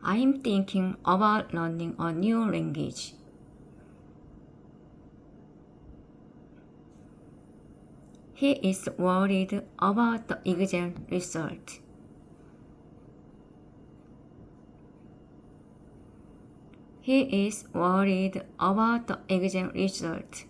I'm thinking about learning a new language. He is worried about the exam result. He is worried about the exam result.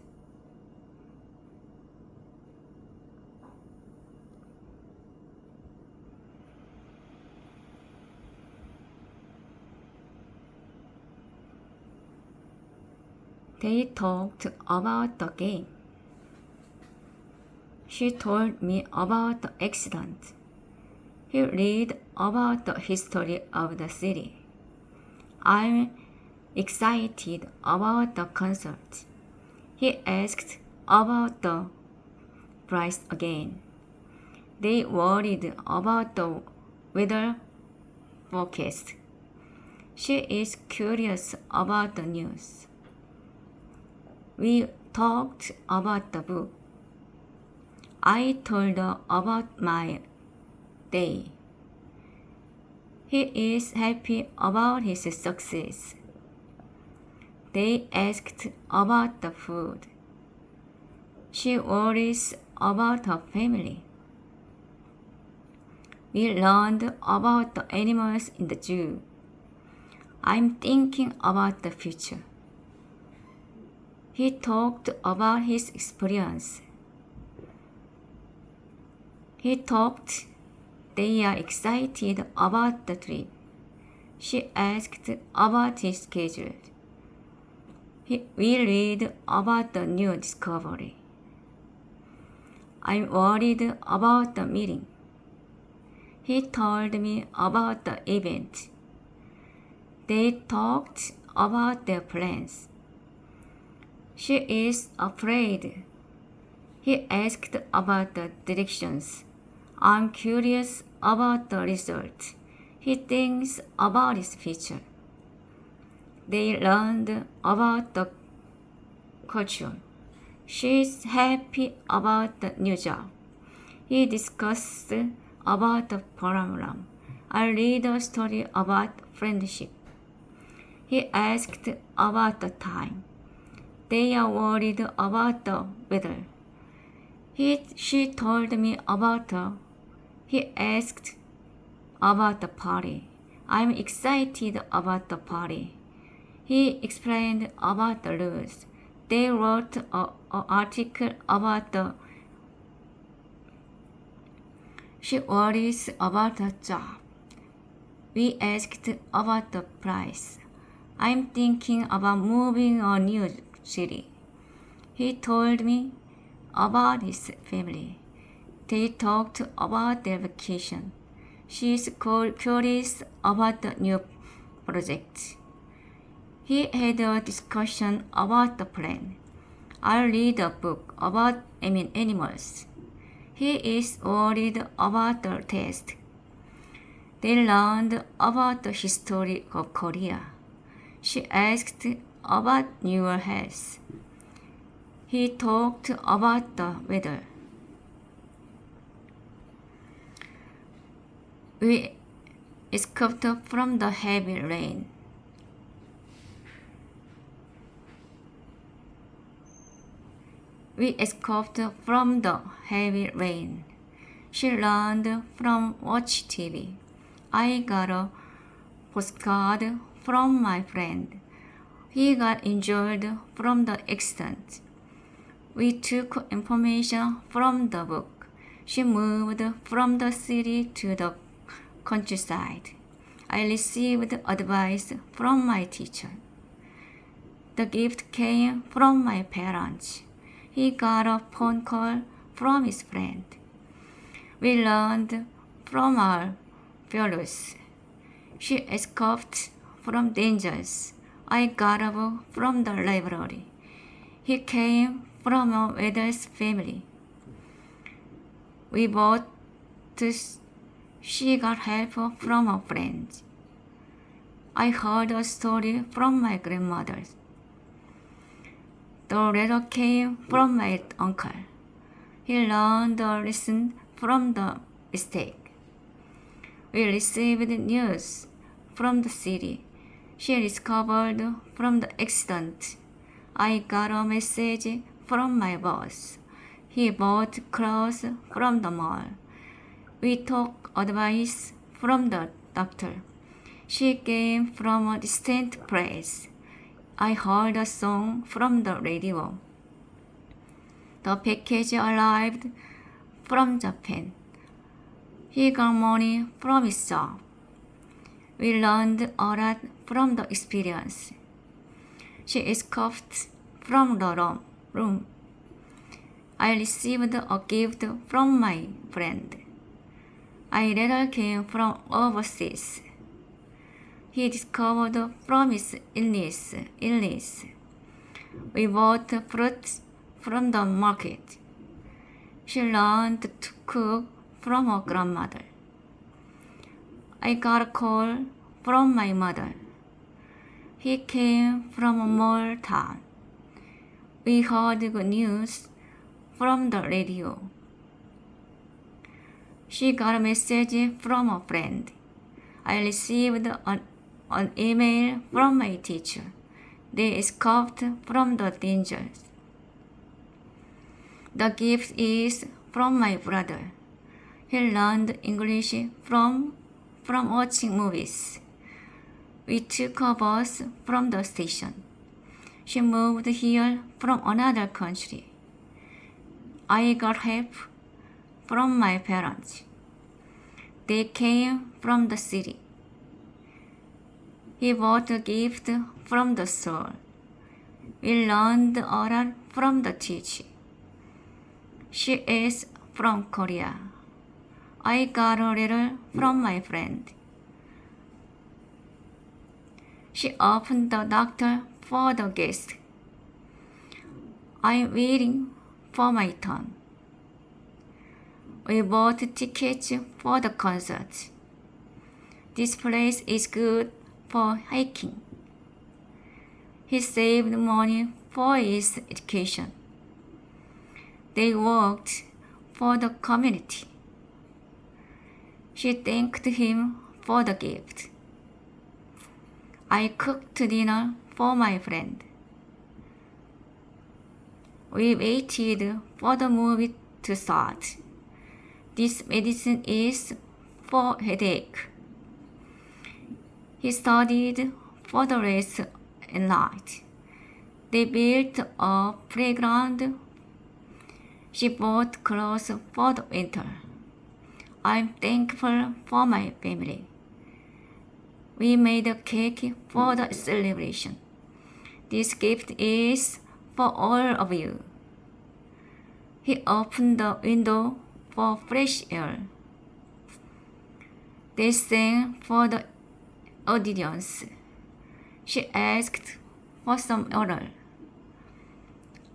They talked about the game. She told me about the accident. He read about the history of the city. I'm excited about the concert. He asked about the price again. They worried about the weather forecast. She is curious about the news. We talked about the book. I told her about my day. He is happy about his success. They asked about the food. She worries about her family. We learned about the animals in the zoo. I'm thinking about the future. He talked about his experience. They are excited about the trip. She asked about his schedule. We read about the new discovery. I'm worried about the meeting. He told me about the event. They talked about their plans. She is afraid. He asked about the directions. I'm curious about the result. He thinks about his future. They learned about the culture. She's happy about the new job. He discussed about the program. I read a story about friendship. He asked about the time. They are worried about the weather. She told me about her. He asked about the party. I'm excited about the party. He explained about the rules. They wrote an article about the. She worries about her job. We asked about the price. I'm thinking about moving a new city. He told me about his family. They talked about their vacation. She's curious about the new project. He had a discussion about the plan. I'll read a book about animals. He is worried about the test. They learned about the history of Korea. She asked about new health. He talked about the weather. We escaped from the heavy rain. She learned from watch TV. I got a postcard from my friend. He got injured from the accident. We took information from the book. She moved from the city to the countryside. I received advice from my teacher. The gift came from my parents. He got a phone call from his friend. We learned from our fellows. She escaped from dangers. I got a book from the library. He came from a weather's family. We both. She got help from a friend. I heard a story from my grandmother. The letter came from my uncle. He learned a lesson from the mistake. We received news from the city. She recovered from the accident. I got a message from my boss. He bought clothes from the mall. We took advice from the doctor. She came from a distant place. I heard a song from the radio. The package arrived from Japan. He got money from his job. We learned a lot from the experience. She escaped from the room. I received a gift from my friend. I later came from overseas. He discovered from his illness. We bought fruit from the market. She learned to cook from her grandmother. I got a call from my mother. He came from a small town. We heard good news from the radio. She got a message from a friend. I received an email from my teacher. They escaped from the dangers. The gift is from my brother. He learned English from watching movies. We took a bus from the station. She moved here from another country. I got help from my parents. They came from the city. He bought a gift from the store. We learned a lot from the teacher. She is from Korea. I got a letter from my friend. She opened the doctor for the guest. I'm waiting for my turn. We bought tickets for the concert. This place is good for hiking. He saved money for his education. They worked for the community. She thanked him for the gift. I cooked dinner for my friend. We waited for the movie to start. This medicine is for headache. He studied for the rest at night. They built a playground. She bought clothes for the winter. I'm thankful for my family. We made a cake for the celebration. This gift is for all of you. He opened the window for fresh air. They sang for the audience. She asked for some water.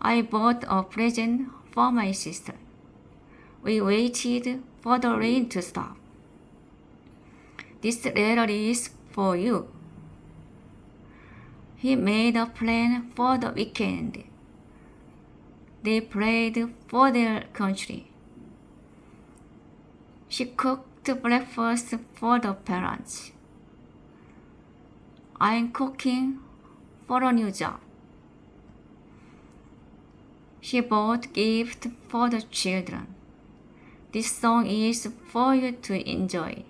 I bought a present for my sister. We waited for the rain to stop. This letter is for you. He made a plan for the weekend. They prayed for their country. She cooked breakfast for the parents. I'm cooking for a new job. She bought gifts for the children. This song is for you to enjoy.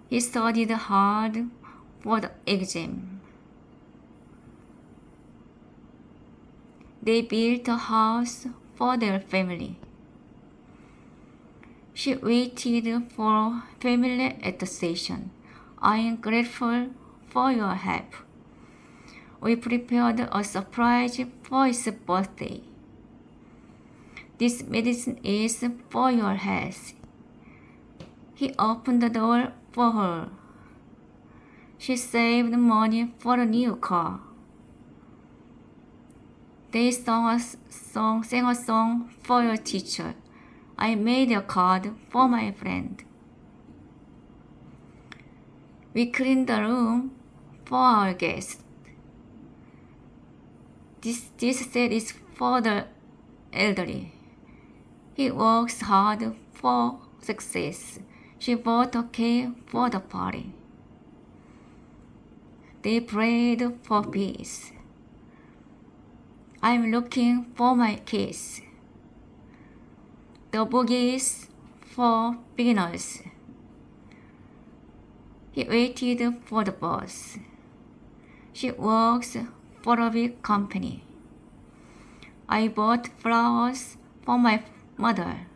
He studied hard for the exam. They built a house for their family. She waited for family at the station. I am grateful for your help. We prepared a surprise for his birthday. This medicine is for your health. He opened the door for her. She saved money for a new car. They sang a song for your teacher. I made a card for my friend. We cleaned the room for our guest. This set is for the elderly. He works hard for success. She bought a cake for the party. They prayed for peace. I'm looking for my kids. The book is for beginners. He waited for the bus. She works for a big company. I bought flowers for my mother.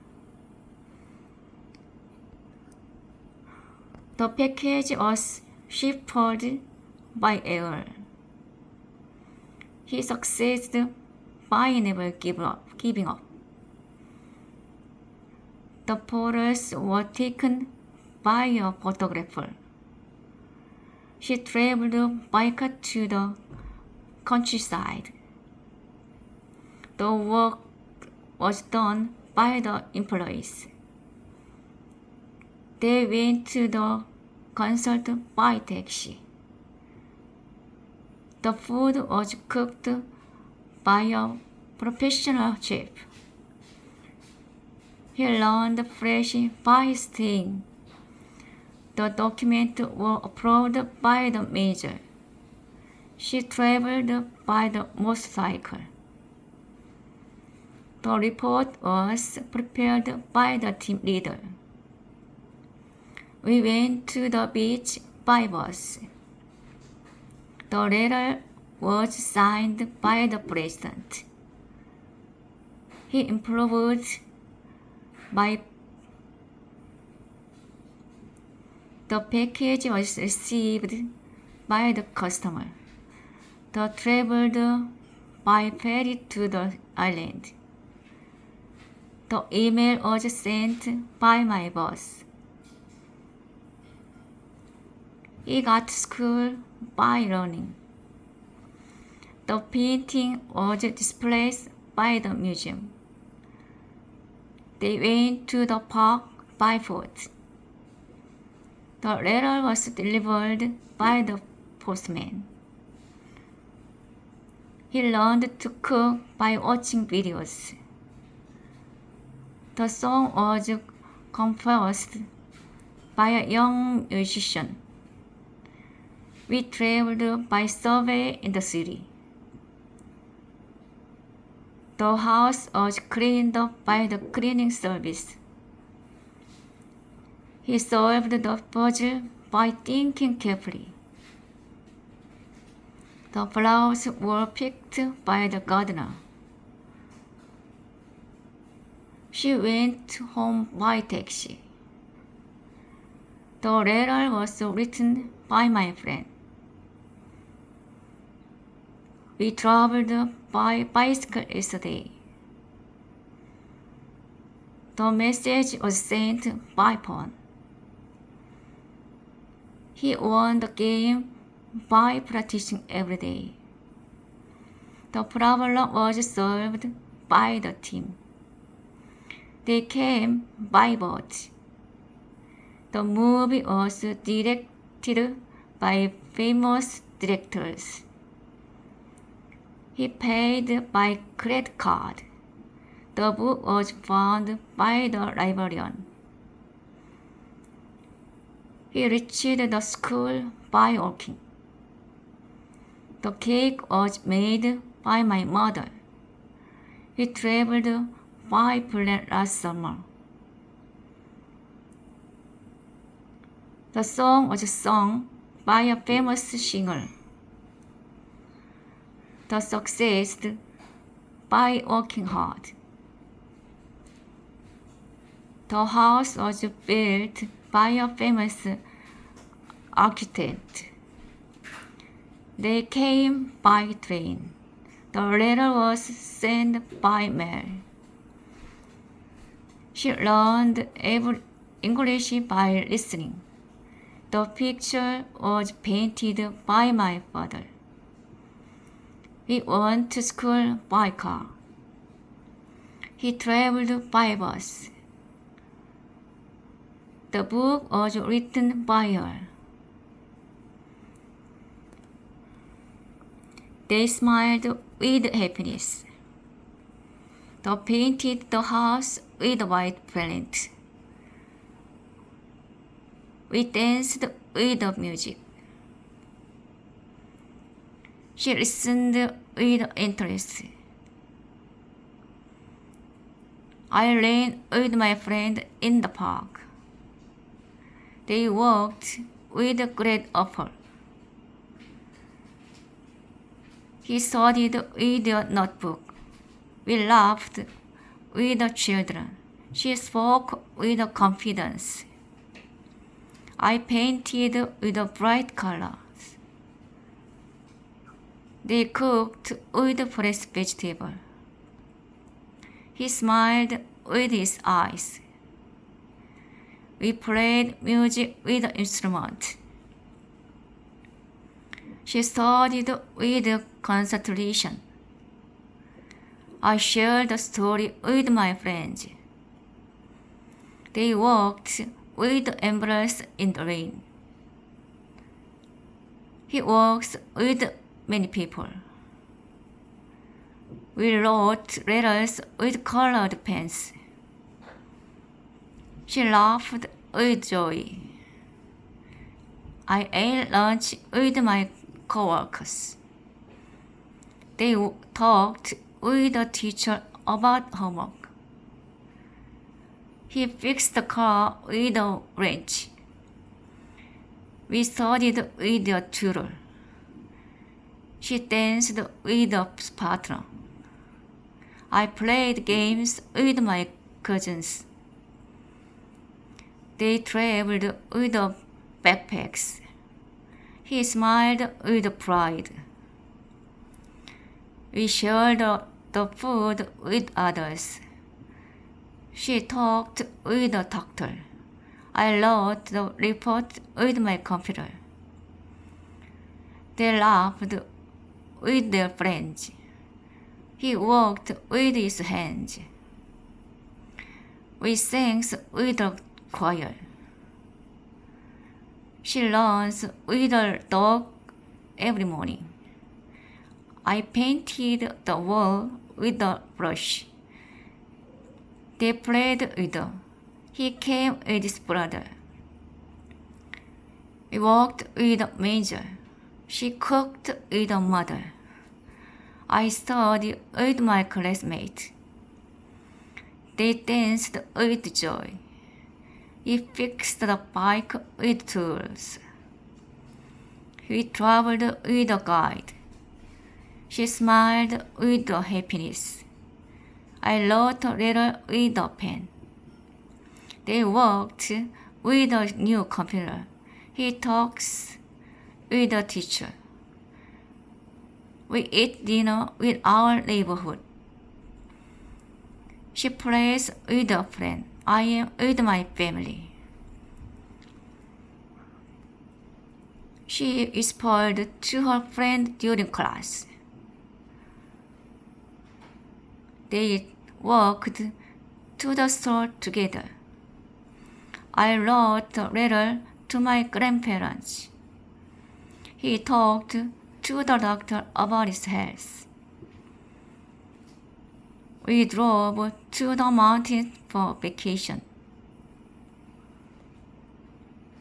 The package was shipped by air. He succeeded by never giving up. The photos were taken by a photographer. She traveled by car to the countryside. The work was done by the employees. They went to the concert by taxi. The food was cooked by a professional chef. He learned French by studying. The documents were approved by the manager. She traveled by the motorcycle. The report was prepared by the team leader. We went to the beach by bus. The letter was signed by the president. He improved by the package was received by the customer. The traveled by ferry to the island. The email was sent by my boss. He got to school by running. The painting was displayed by the museum. They went to the park by foot. The letter was delivered by the postman. He learned to cook by watching videos. The song was composed by a young musician. We traveled by subway in the city. The house was cleaned up by the cleaning service. He solved the puzzle by thinking carefully. The flowers were picked by the gardener. She went home by taxi. The letter was written by my friend. We traveled by bicycle yesterday. The message was sent by phone. He won the game by practicing every day. The problem was solved by the team. They came by boat. The movie was directed by famous directors. He paid by credit card. The book was found by the librarian. He reached the school by walking. The cake was made by my mother. He traveled by plane last summer. The song was sung by a famous singer. The success by working hard. The house was built by a famous architect. They came by train. The letter was sent by mail. She learned English by listening. The picture was painted by my father. He went to school by car. He traveled by bus. The book was written by her. They smiled with happiness. They painted the house with white paint. We danced with the music. She listened with interest. I ran with my friend in the park. They walked with great effort. He studied with a notebook. We laughed with the children. She spoke with confidence. I painted with bright colors. They cooked with fresh vegetables. He smiled with his eyes. We played music with the instrument. She studied with concentration. I shared the story with my friends. They walked with umbrellas in the rain. He walks with many people. We wrote letters with colored pens. She laughed with joy. I ate lunch with my coworkers. They talked with the teacher about homework. He fixed the car with a wrench. We studied with a tutor. She danced with a partner. I played games with my cousins. They traveled with backpacks. He smiled with pride. We shared the food with others. She talked with the doctor. I wrote the report with my computer. They laughed with their friends. He walked with his hands. We sang with the choir. She runs with her dog every morning. I painted the wall with a brush. They played with. He came with his brother. We walked with a manger. She cooked with a mother. I studied with my classmates. They danced with joy. He fixed the bike with tools. We traveled with a guide. She smiled with happiness. I wrote a letter with a pen. They worked with a new computer. He talks with the teacher. We eat dinner with our neighborhood. She plays with a friend. I am with my family. She whispered to her friend during class. They walked to the store together. I wrote a letter to my grandparents. He talked to the doctor about his health. We drove to the mountains for vacation.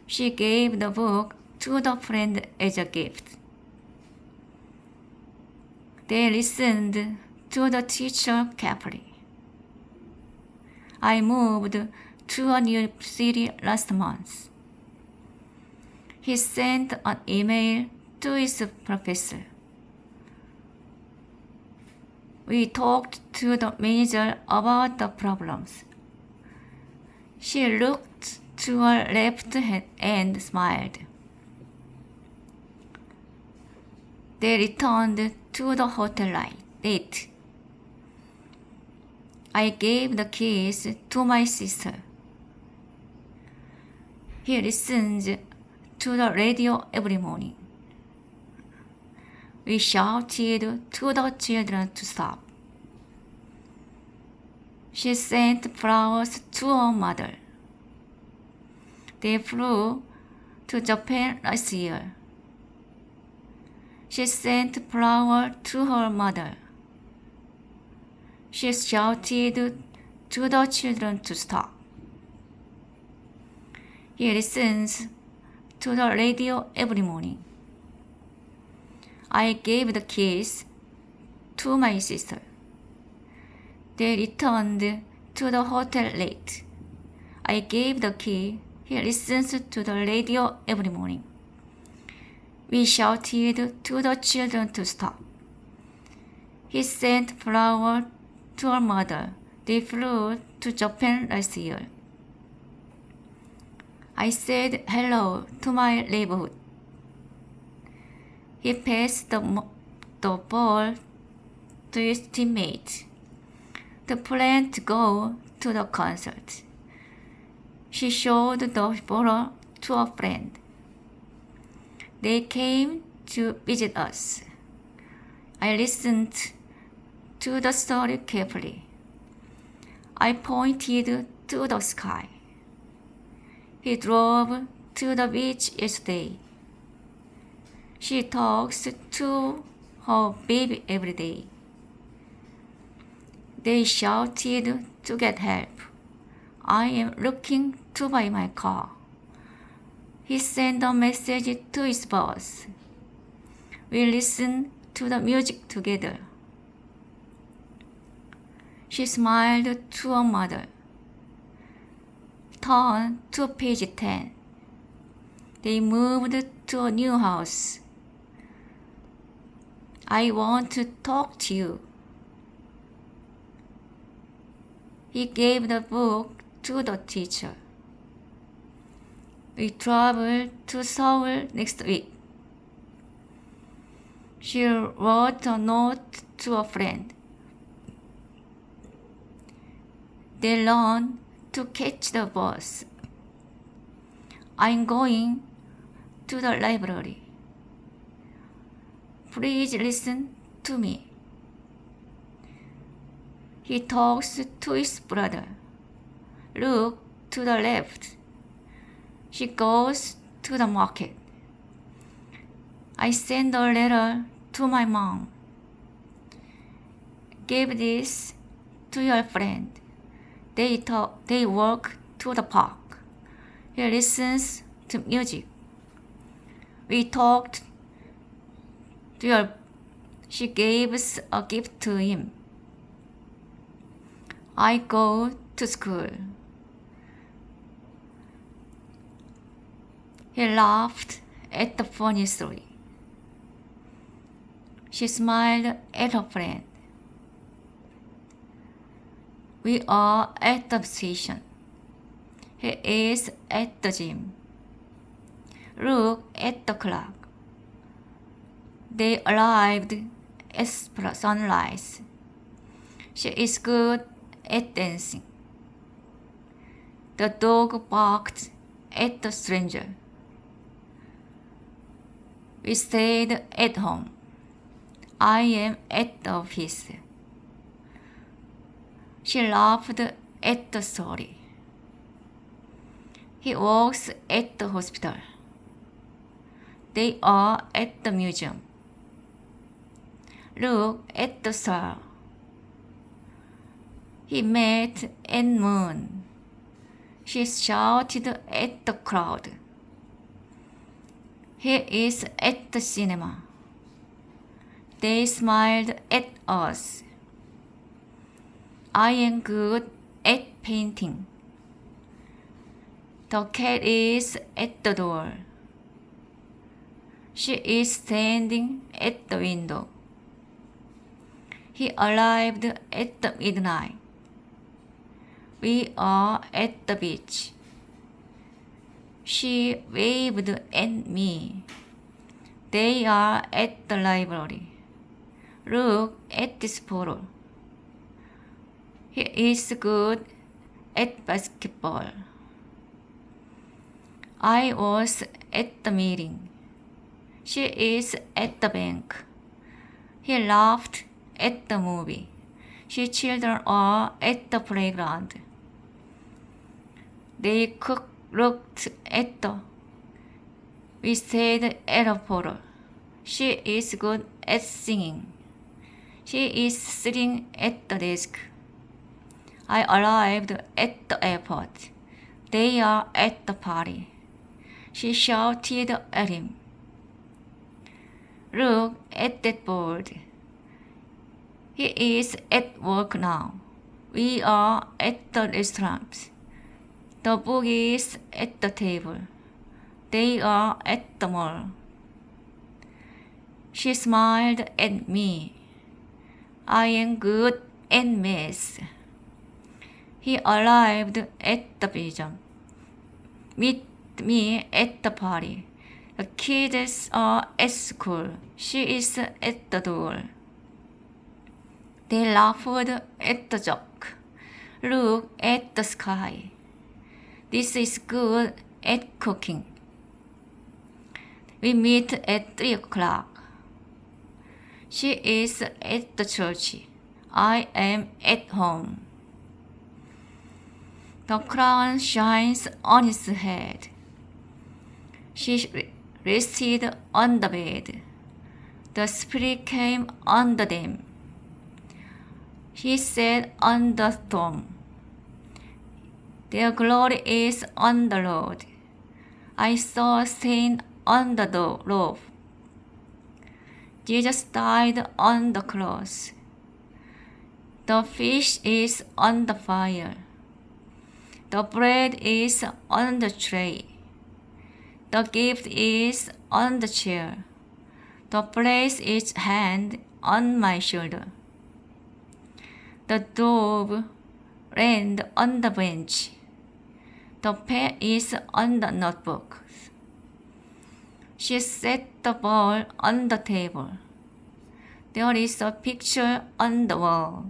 She gave the book to the friend as a gift. They listened to the teacher carefully. I moved to a new city last month. He sent an email to his professor. We talked to the manager about the problems. She looked to her left and smiled. They returned to the hotel late. I gave the keys to my sister. He listens to the radio every morning. We shouted to the children to stop. She sent flowers to her mother. They flew to Japan last year. She sent flowers to her mother. She shouted to the children to stop. He listens to the radio every morning. I gave the keys to my sister. They returned to the hotel late. I gave the key. He listens to the radio every morning. We shouted to the children to stop. He sent flowers to her mother. They flew to Japan last year. I said hello to my neighborhood. He passed the ball to his teammate. They planned to go to the concert. She showed the photo to a friend. They came to visit us. I listened to the story carefully. I pointed to the sky. He drove to the beach yesterday. She talks to her baby every day. They shouted to get help. I am looking to buy my car. He sent a message to his boss. We listened to the music together. She smiled to her mother. Turn to page 10. They moved to a new house. I want to talk to you. He gave the book to the teacher. We travel to Seoul next week. She wrote a note to a friend. They learn to catch the bus. I'm going to the library. Please listen to me. He talks to his brother. Look to the left. She goes to the market. I send a letter to my mom. Give this to your friend. They walk to the park. He listens to music. We talked to her. She gives a gift to him. I go to school. He laughed at the funny story. She smiled at her friend. We are at the station. He is at the gym. Look at the clock. They arrived at sunrise. She is good at dancing. The dog barked at the stranger. We stayed at home. I am at the office. She laughed at the story. He works at the hospital. They are at the museum. Look at the star. He met Anne Moon. She shouted at the crowd. He is at the cinema. They smiled at us. I am good at painting. The cat is at the door. She is standing at the window. He arrived at the midnight. We are at the beach. She waved at me. They are at the library. Look at this photo. He is good at basketball. I was at the meeting. She is at the bank. He laughed at the movie. She children are at the playground. They looked at the. We stayed at a photo. She is good at singing. She is sitting at the desk. I arrived at the airport. They are at the party. She shouted at him. Look at that bird. He is at work now. We are at the restaurant. The book is at the table. They are at the mall. She smiled at me. I am good at math. He arrived at the museum. Meet me at the party. The kids are at school. She is at the door. They laughed at the joke. Look at the sky. This is good at cooking. We meet at 3 o'clock. She is at the church. I am at home. The crown shines on his head. She rested on the bed. The spirit came under them. He sat on the throne. Their glory is on the Lord. I saw a stain on the roof. Jesus died on the cross. The fish is on the fire. The bread is on the tray. The gift is on the chair. The place is hand on my shoulder. The dove landed on the bench. The pen is on the notebook. She set the ball on the table. There is a picture on the wall.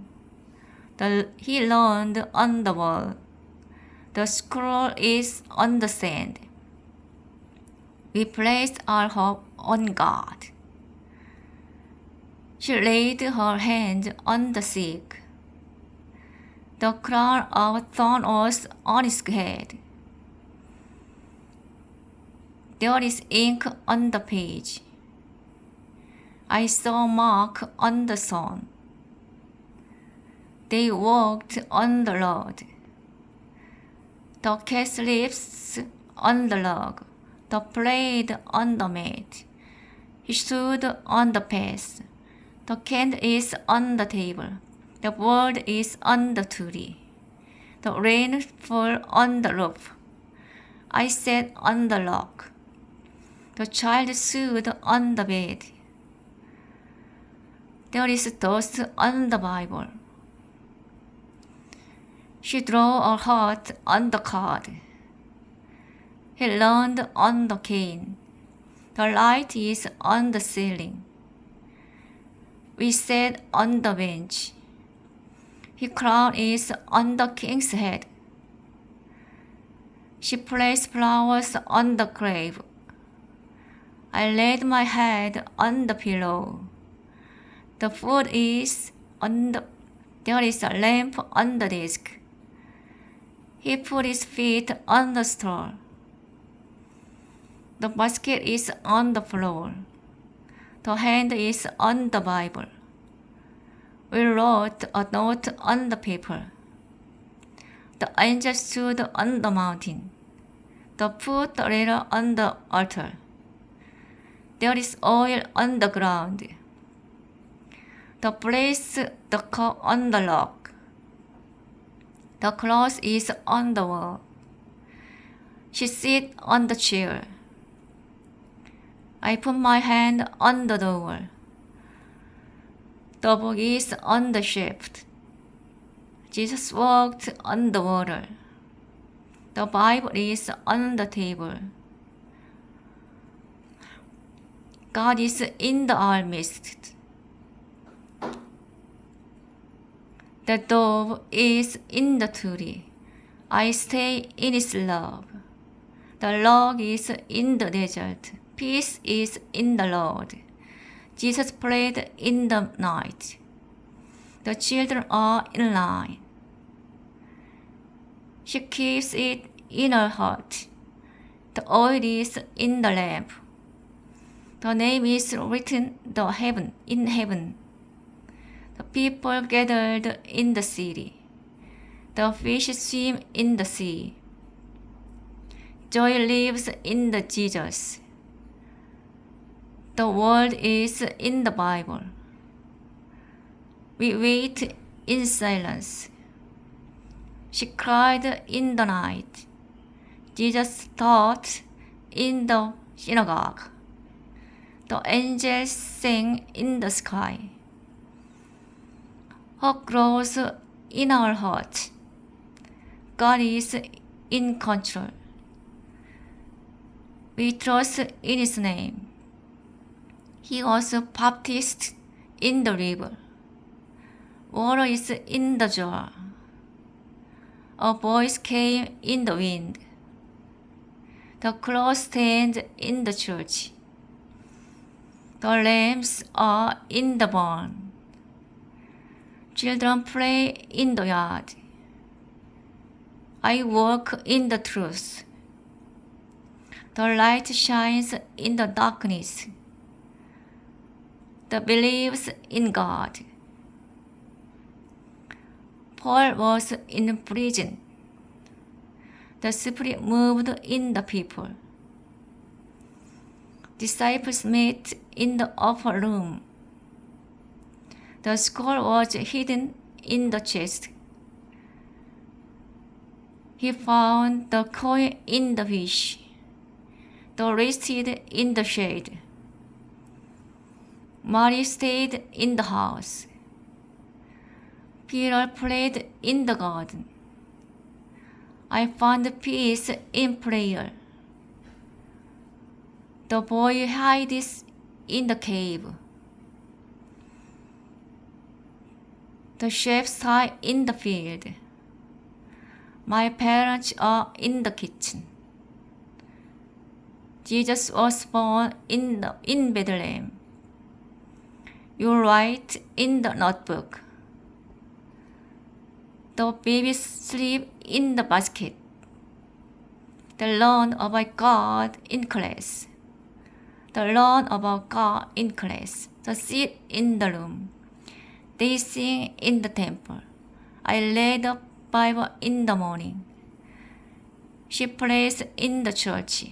He leaned on the wall. The scroll is on the sand. We place our hope on God. She laid her hand on the sick. The crown of thorns was on his head. There is ink on the page. I saw a mark on the sun. They walked on the road. The cat sleeps on the log. The played on the mat. He stood on the path. The candle is on the table. The bird is on the tree. The rain fell on the roof. I sat on the log. The child stood on the bed. There is dust on the Bible. She drew a heart on the card. He leaned on the cane. The light is on the ceiling. We sat on the bench. His crown is on the king's head. She placed flowers on the grave. I laid my head on the pillow. The food is on the... There is a lamp on the desk. He put his feet on the stool. The basket is on the floor. The hand is on the Bible. We wrote a note on the paper. The angel stood on the mountain. They put the letter on the altar. There is oil on the ground. They placed the cup on the log. The cloth is on the wall. She sits on the chair. I put my hand on the door. The book is on the shelf. Jesus walked on the water. The Bible is on the table. God is in our midst. The dove is in the tree. I stay in his love. The log is in the desert. Peace is in the Lord. Jesus prayed in the night. The children are in line. She keeps it in her heart. The oil is in the lamp. The name is written in heaven. The people gathered in the city. The fish swim in the sea. Joy lives in the Jesus. The word is in the Bible. We wait in silence. She cried in the night. Jesus taught in the synagogue. The angels sang in the sky. Hope grows in our heart. God is in control. We trust in His name. He was baptized in the river. Water is in the jar. A voice came in the wind. The cross stands in the church. The lambs are in the barn. Children play in the yard. I walk in the truth. The light shines in the darkness. The believes in God. Paul was in prison. The Spirit moved in the people. Disciples met in the upper room. The scroll was hidden in the chest. He found the coin in the fish. The rested in the shade. Mary stayed in the house. Peter prayed in the garden. I found peace in prayer. The boy hides in the cave. The sheep are in the field. My parents are in the kitchen. Jesus was born in Bethlehem. You write in the notebook. The babies sleep in the basket. They learn about God in class. They learn about God in class. They sit in the room. They sing in the temple. I read the Bible in the morning. She prays in the church.